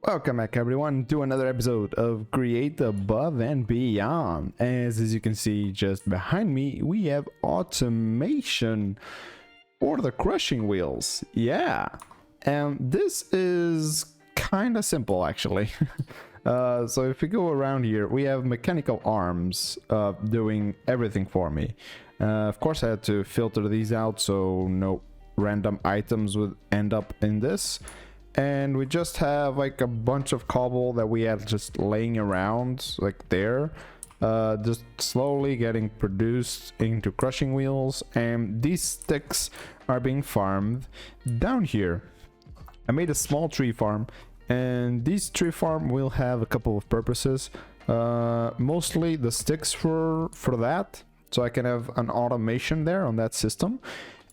Welcome back everyone to another episode of Create Above and Beyond. As you can see just behind me, we have automation for the crushing wheels. Yeah, and this is kind of simple actually. So if we go around here, we have mechanical arms doing everything for me. Of course I had to filter these out so no random items would end up in this. And we just have like a bunch of cobble that we have just laying around like there, just slowly getting produced into crushing wheels, and these sticks are being farmed down here. I made a small tree farm, and this tree farm will have a couple of purposes. Mostly the sticks for that, so I can have an automation there on that system.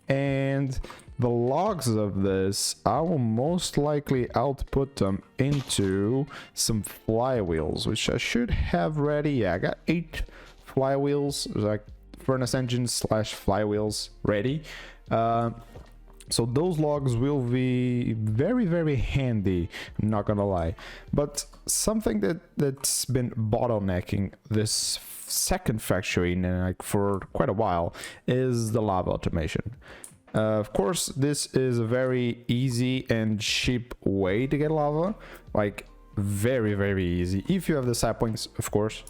And the logs of this, I will most likely output them into some flywheels, which I should have ready. Yeah, I got 8 flywheels, like furnace engines slash flywheels ready. So those logs will be very handy, I'm not gonna lie. But something that's been bottlenecking this second factory like for quite a while is the lava automation. Of course, this is a very easy and cheap way to get lava, like very easy if you have the saplings, of course,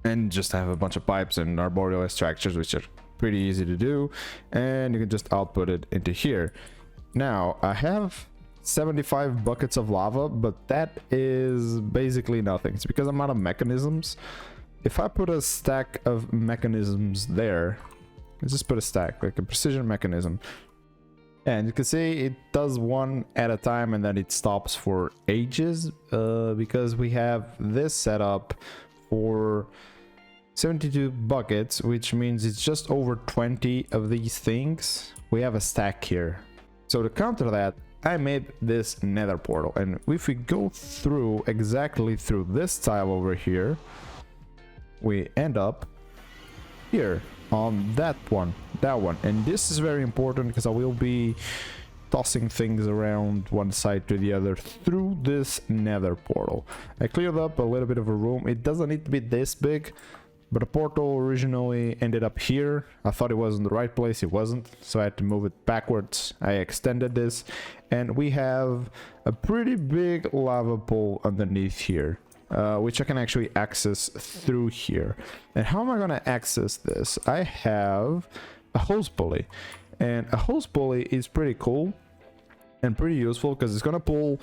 and just have a bunch of pipes and arboreal extractors, which are pretty easy to do, and you can just output it into here. Now I have 75 buckets of lava, but that is basically nothing. It's because I'm out of mechanisms. If I put a stack of mechanisms there, let's just put a stack, like a precision mechanism, and you can see it does one at a time and then it stops for ages, because we have this set up for 72 buckets, which means it's just over 20 of these things. We have a stack here. So to counter that, I made this Nether Portal, and if we go through exactly through this tile over here, we end up here on that one, and this is very important because I will be tossing things around one side to the other through this Nether Portal. I cleared up a little bit of a room. It doesn't need to be this big, but the portal originally ended up here. I thought it was in the right place, it wasn't, so I had to move it backwards. I extended this, and we have a pretty big lava pool underneath here, which I can actually access through here. And how am I going to access this? I have a hose pulley, and a hose pulley is pretty cool and pretty useful because it's going to pull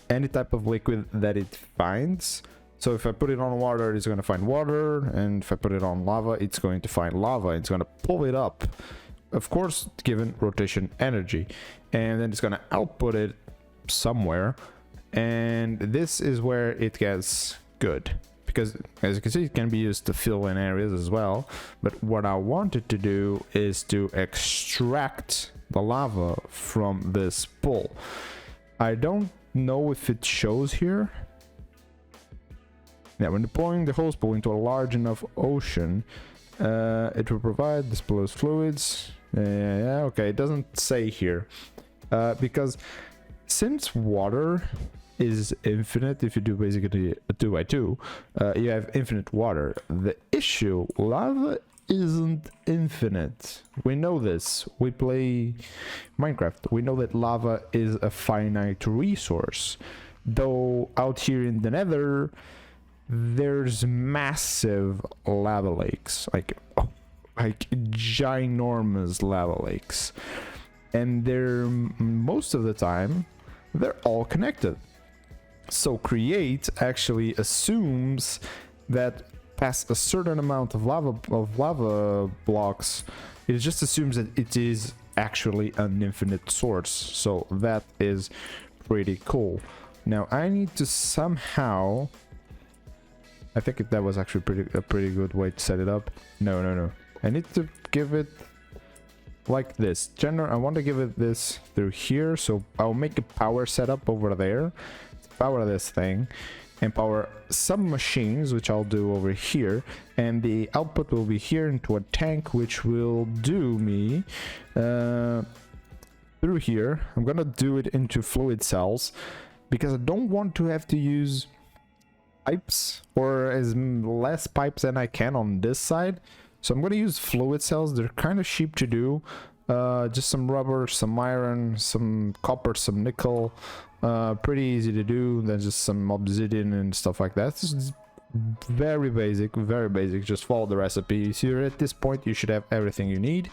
any type of liquid that it finds. So if I put it on water, it's going to find water, and if I put it on lava, it's going to find lava. It's going to pull it up, of course, given rotation energy, and then it's going to output it somewhere. And this is where it gets good, because as you can see, it can be used to fill in areas as well. But what I wanted to do is to extract the lava from this pool. I don't know if it shows here. Yeah, when deploying the hose pool into a large enough ocean, it will provide displaced fluids. Yeah, okay, it doesn't say here, because since water is infinite, if you do basically a 2x2, you have infinite water. The issue, lava isn't infinite. We know this. We play Minecraft. We know that lava is a finite resource. Though out here in the Nether, there's massive lava lakes, like ginormous lava lakes, and they're most of the time they're all connected. So Create actually assumes that past a certain amount of lava blocks, it just assumes that it is actually an infinite source. So that is pretty cool. Now I need to somehow, I think that was actually a pretty good way to set it up. No. I need to give it like this. I want to give it this through here, so I'll make a power setup over there to power this thing and power some machines, which I'll do over here, and the output will be here into a tank, which will do me through here. I'm gonna do it into fluid cells, because I don't want to have to use pipes, or as less pipes than I can on this side. So I'm going to use fluid cells. They're kind of cheap to do. Just some rubber, some iron, some copper, some nickel. Pretty easy to do. Then just some obsidian and stuff like that. This is very basic, very basic. Just follow the recipe. So you're at this point, you should have everything you need.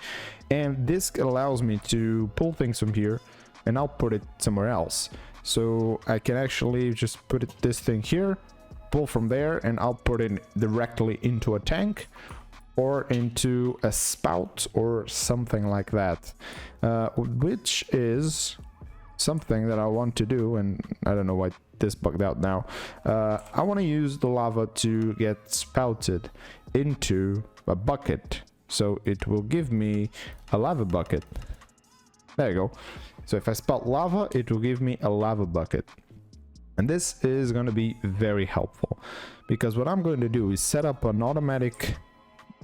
And this allows me to pull things from here and I'll put it somewhere else. So I can actually just put this thing here, pull from there, and I'll put it directly into a tank or into a spout or something like that, which is something that I want to do. And I don't know why this bugged out now. I want to use the lava to get spouted into a bucket, so it will give me a lava bucket. There you go. So if I spout lava, it will give me a lava bucket. And this is going to be very helpful, because what I'm going to do is set up an automatic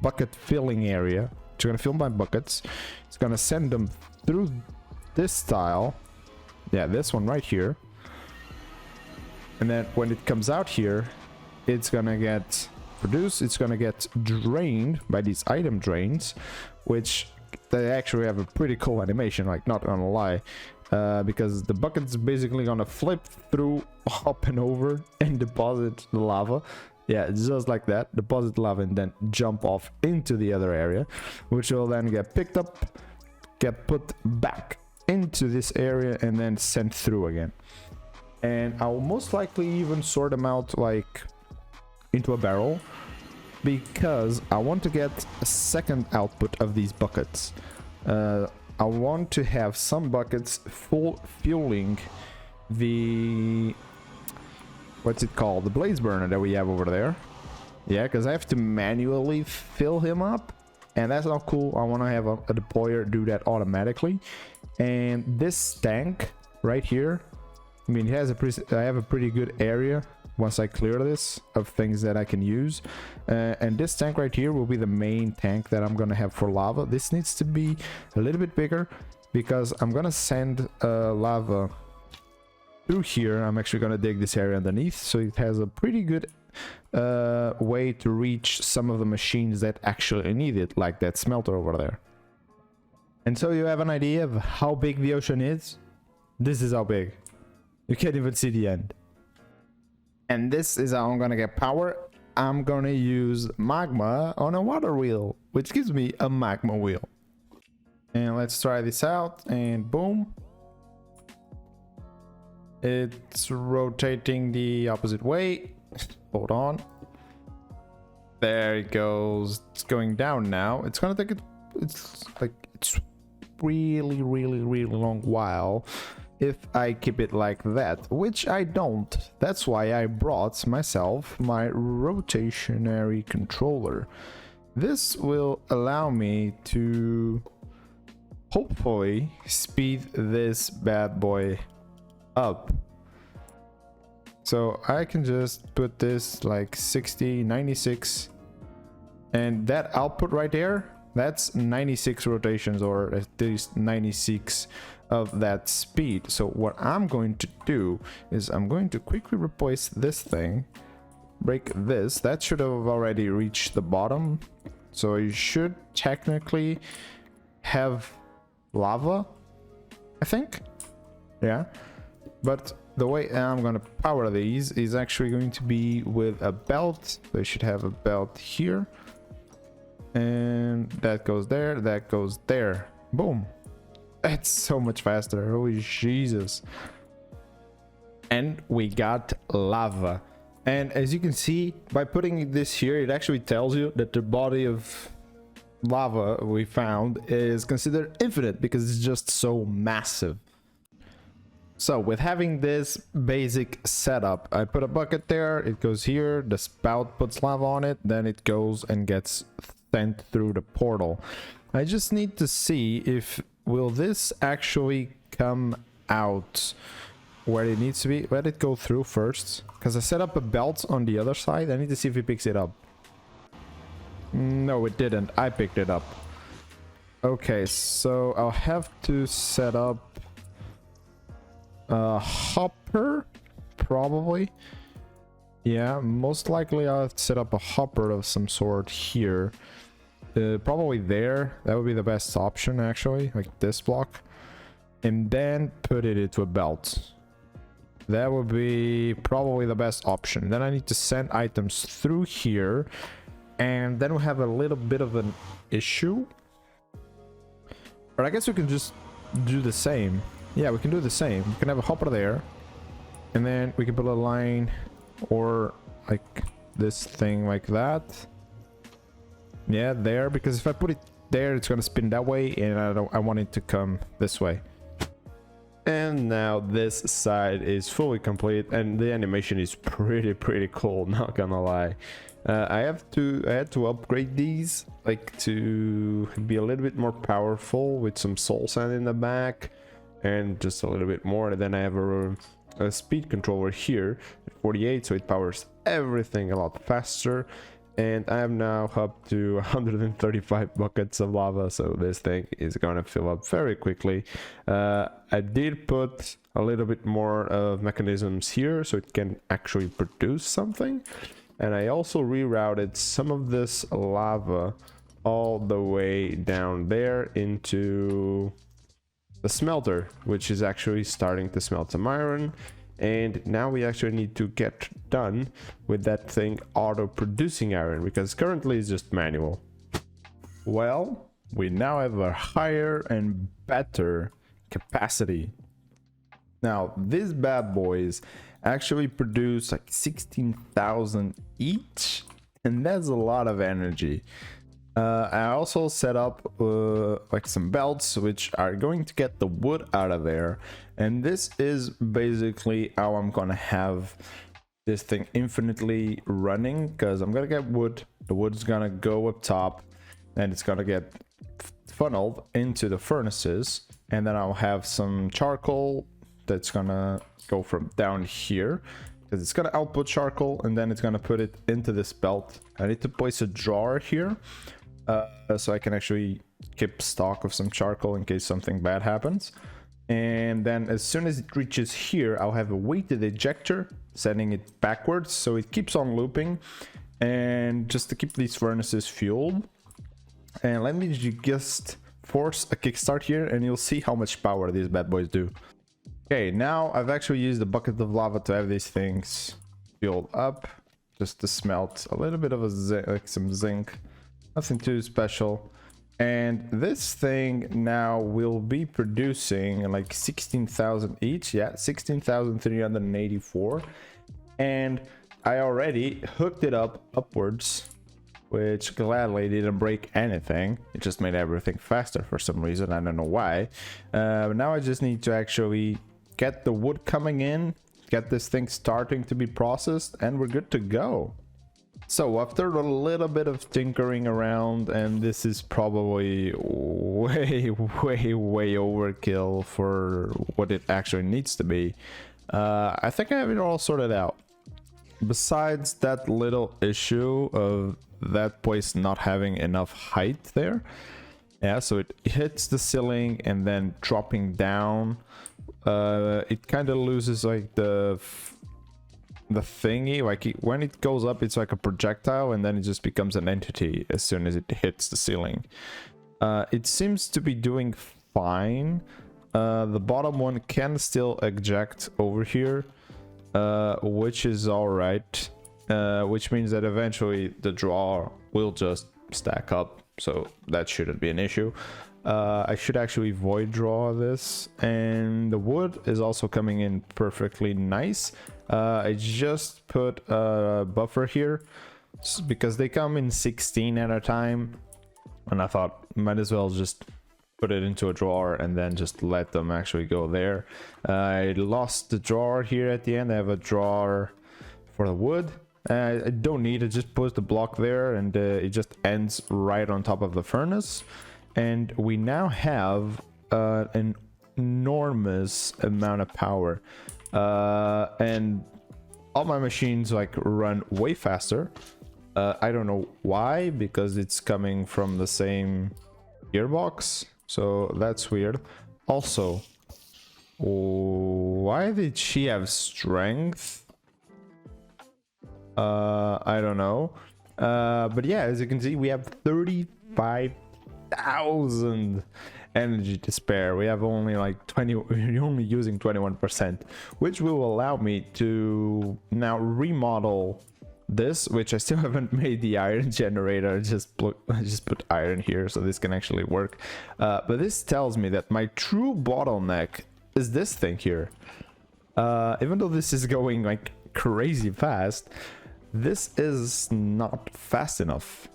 bucket filling area. It's going to fill my buckets. It's going to send them through this tile. Yeah, this one right here. And then when it comes out here, it's going to get produced. It's going to get drained by these item drains, which they actually have a pretty cool animation, like, not gonna lie. Because the bucket's basically gonna flip through, up and over, and deposit the lava. Yeah, just like that. Deposit lava and then jump off into the other area, which will then get picked up, get put back into this area, and then sent through again. And I'll most likely even sort them out, like, into a barrel, because I want to get a second output of these buckets. I want to have some buckets fueling the, what's it called, the blaze burner that we have over there. Yeah, because I have to manually fill him up, and that's not cool. I want to have a deployer do that automatically. And this tank right here, I mean, I have a pretty good area once I clear this of things that I can use. And this tank right here will be the main tank that I'm gonna have for lava. This needs to be a little bit bigger, because I'm gonna send lava through here. I'm actually gonna dig this area underneath, so it has a pretty good way to reach some of the machines that actually need it, like that smelter over there. And so you have an idea of how big the ocean is. This is how big. You can't even see the end. And this is how I'm gonna get power. I'm gonna use magma on a water wheel, which gives me a magma wheel. And let's try this out, and boom. It's rotating the opposite way. Hold on. There it goes. It's going down now. It's gonna take it's really long while if I keep it like that, which I don't. That's why I brought myself my rotationary controller. This will allow me to hopefully speed this bad boy up. So I can just put this like 60, 96, and that output right there, that's 96 rotations, or at least 96 of that speed. So what I'm going to do is I'm going to quickly replace this thing, break this. That should have already reached the bottom, so you should technically have lava, I think. Yeah, but the way I'm going to power these is actually going to be with a belt. They should have a belt here, and that goes there, that goes there. Boom. It's so much faster. Holy Jesus. And we got lava. And as you can see, by putting this here, it actually tells you that the body of lava we found is considered infinite, because it's just so massive. So with having this basic setup, I put a bucket there, it goes here, the spout puts lava on it, then it goes and gets sent through the portal. I just need to see if will this actually come out where it needs to be. Let it go through first, because I set up a belt on the other side. I need to see if it picks it up. No, it didn't. I picked it up. Okay, so I'll have to set up a hopper probably. Yeah, most likely I'll have to set up a hopper of some sort here. Probably there. That would be the best option, actually, like this block. And then put it into a belt. That would be probably the best option. Then I need to send items through here. And then we have a little bit of an issue. But I guess we can just do the same. Yeah, we can do the same. We can have a hopper there. And then we can put a line or like this thing like that. Yeah, there. Because if I put it there, it's going to spin that way. And I want it to come this way. And now this side is fully complete, and the animation is pretty cool, not gonna lie. I had to upgrade these, like, to be a little bit more powerful with some soul sand in the back and just a little bit more. And then I have a speed controller here at 48, so it powers everything a lot faster. And I am now up to 135 buckets of lava, so this thing is gonna fill up very quickly. I did put a little bit more of mechanisms here so it can actually produce something. And I also rerouted some of this lava all the way down there into the smelter, which is actually starting to smelt some iron. And now we actually need to get done with that thing auto-producing iron, because currently it's just manual. Well, we now have a higher and better capacity. Now, these bad boys actually produce like 16,000 each, and that's a lot of energy. I also set up like some belts which are going to get the wood out of there, and this is basically how I'm gonna have this thing infinitely running, because I'm gonna get wood, the wood's gonna go up top and it's gonna get funneled into the furnaces, and then I'll have some charcoal that's gonna go from down here, because it's gonna output charcoal, and then it's gonna put it into this belt. I need to place a drawer here so I can actually keep stock of some charcoal in case something bad happens. And then as soon as it reaches here, I'll have a weighted ejector, sending it backwards so it keeps on looping, and just to keep these furnaces fueled. And let me just force a kickstart here, and you'll see how much power these bad boys do. Okay, now I've actually used a bucket of lava to have these things fueled up, just to smelt a little bit of like some zinc. Nothing too special. And this thing now will be producing like 16,000 each. Yeah, 16,384. And I already hooked it up upwards, which gladly didn't break anything. It just made everything faster for some reason. I don't know why. Now I just need to actually get the wood coming in, get this thing starting to be processed, and we're good to go. So after a little bit of tinkering around, and this is probably way overkill for what it actually needs to be, I think I have it all sorted out. Besides that little issue of that place not having enough height there, yeah, so it hits the ceiling and then dropping down, it kind of loses like the thingy, like when it goes up it's like a projectile, and then it just becomes an entity as soon as it hits the ceiling. It seems to be doing fine. The bottom one can still eject over here, which is all right, which means that eventually the drawer will just stack up, so that shouldn't be an issue. I should actually void draw this, and the wood is also coming in perfectly nice. I just put a buffer here because they come in 16 at a time, and I thought might as well just put it into a drawer and then just let them actually go there. I lost the drawer here at the end. I have a drawer for the wood. I don't need it, just put the block there, and it just ends right on top of the furnace. And we now have an enormous amount of power, and all my machines like run way faster. I don't know why, because it's coming from the same gearbox, so that's weird. Also, Why did she have strength? I don't know. But yeah, as you can see, we have 35,000 energy to spare. We have only like 20, we're only using 21%, which will allow me to now remodel this, which I still haven't made the iron generator. I just put iron here so this can actually work. But this tells me that my true bottleneck is this thing here. Even though this is going like crazy fast, this is not fast enough.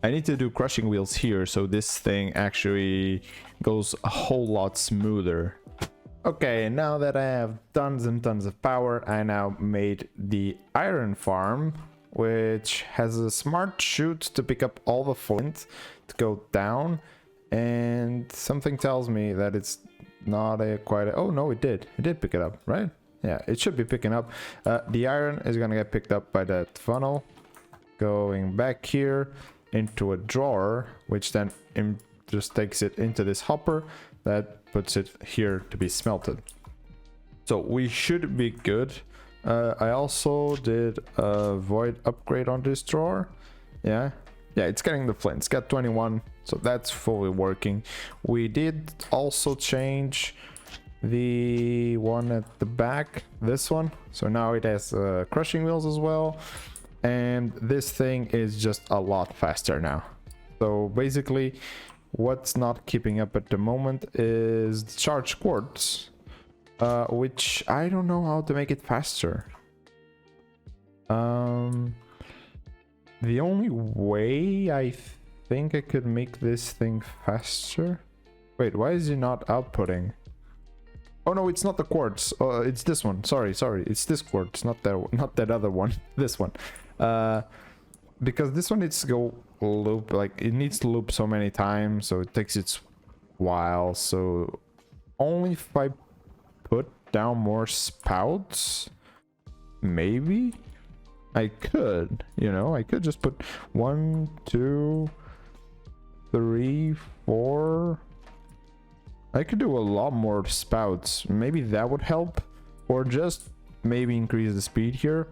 I need to do crushing wheels here so this thing actually goes a whole lot smoother. Okay, now that I have tons and tons of power, I now made the iron farm, which has a smart chute to pick up all the flint to go down, and something tells me that it's not oh no, it did pick it up, right? Yeah, it should be picking up. The iron is gonna get picked up by that funnel going back here into a drawer, which then just takes it into this hopper that puts it here to be smelted. So we should be good. I also did a void upgrade on this drawer. Yeah, it's getting the flint. It's got 21, so that's fully working. We did also change the one at the back, this one, so now it has crushing wheels as well, and this thing is just a lot faster now. So basically what's not keeping up at the moment is the charged quartz, which I don't know how to make it faster. The only way I think I could make this thing faster, wait, why is it not outputting? Oh no, it's not the quartz. It's this one. Sorry. It's this quartz, not that other one. This one. Because this one needs to go loop, like it needs to loop so many times, so it takes its while. So only if I put down more spouts, maybe I could, I could just put 1, 2, 3, 4. I could do a lot more spouts. Maybe that would help, or just maybe increase the speed here.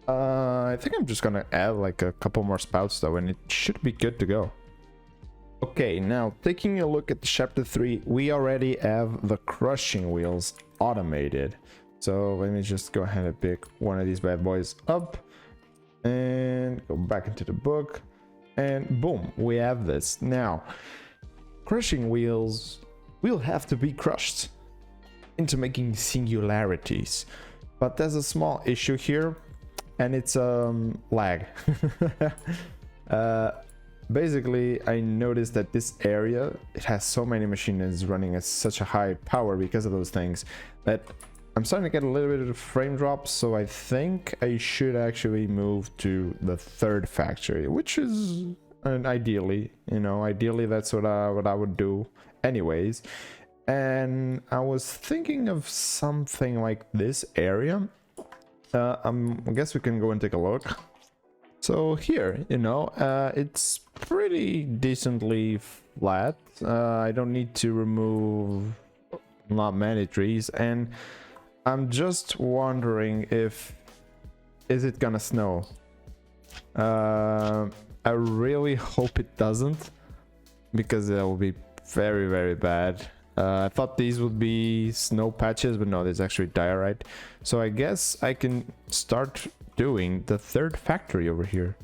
I think I'm just gonna add like a couple more spouts though, and it should be good to go. Okay, now taking a look at the chapter 3, we already have the crushing wheels automated. So let me just go ahead and pick one of these bad boys up and go back into the book, and boom, we have this. Now crushing wheels will have to be crushed into making singularities, but there's a small issue here, and it's lag. Basically I noticed that this area, it has so many machines running at such a high power because of those things, that I'm starting to get a little bit of frame drops. So I think I should actually move to the third factory, which is ideally, ideally that's what I would do anyways. And I was thinking of something like this area. I guess we can go and take a look. So here, it's pretty decently flat. I don't need to remove not many trees, and I'm just wondering is it gonna snow? I really hope it doesn't, because that will be very, very bad. I thought these would be snow patches, but no, there's actually diorite. So I guess I can start doing the third factory over here.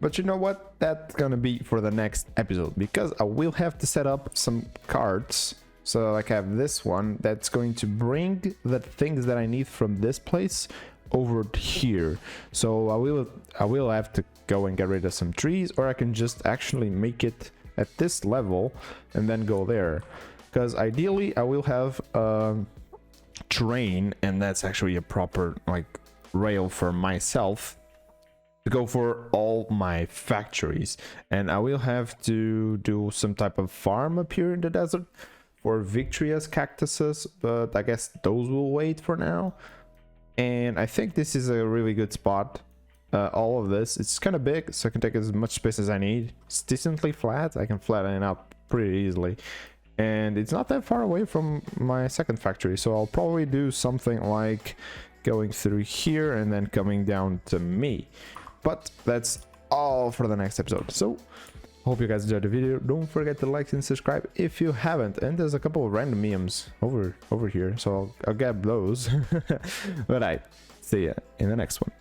But you know what? That's gonna be for the next episode, because I will have to set up some carts. So like I have this one that's going to bring the things that I need from this place over here. So I will have to go and get rid of some trees, or I can just actually make it at this level and then go there. Because ideally I will have a train, and that's actually a proper like rail for myself to go for all my factories. And I will have to do some type of farm up here in the desert for victorious cactuses, but I guess those will wait for now. And I think this is a really good spot. All of this, it's kind of big, so I can take as much space as I need. It's decently flat. I can flatten it out pretty easily. and it's not that far away from my second factory, so I'll probably do something like going through here and then coming down to me. But that's all for the next episode. So hope you guys enjoyed the video. Don't forget to like and subscribe if you haven't. And there's a couple of random memes over here, so I'll grab those. But see ya in the next one.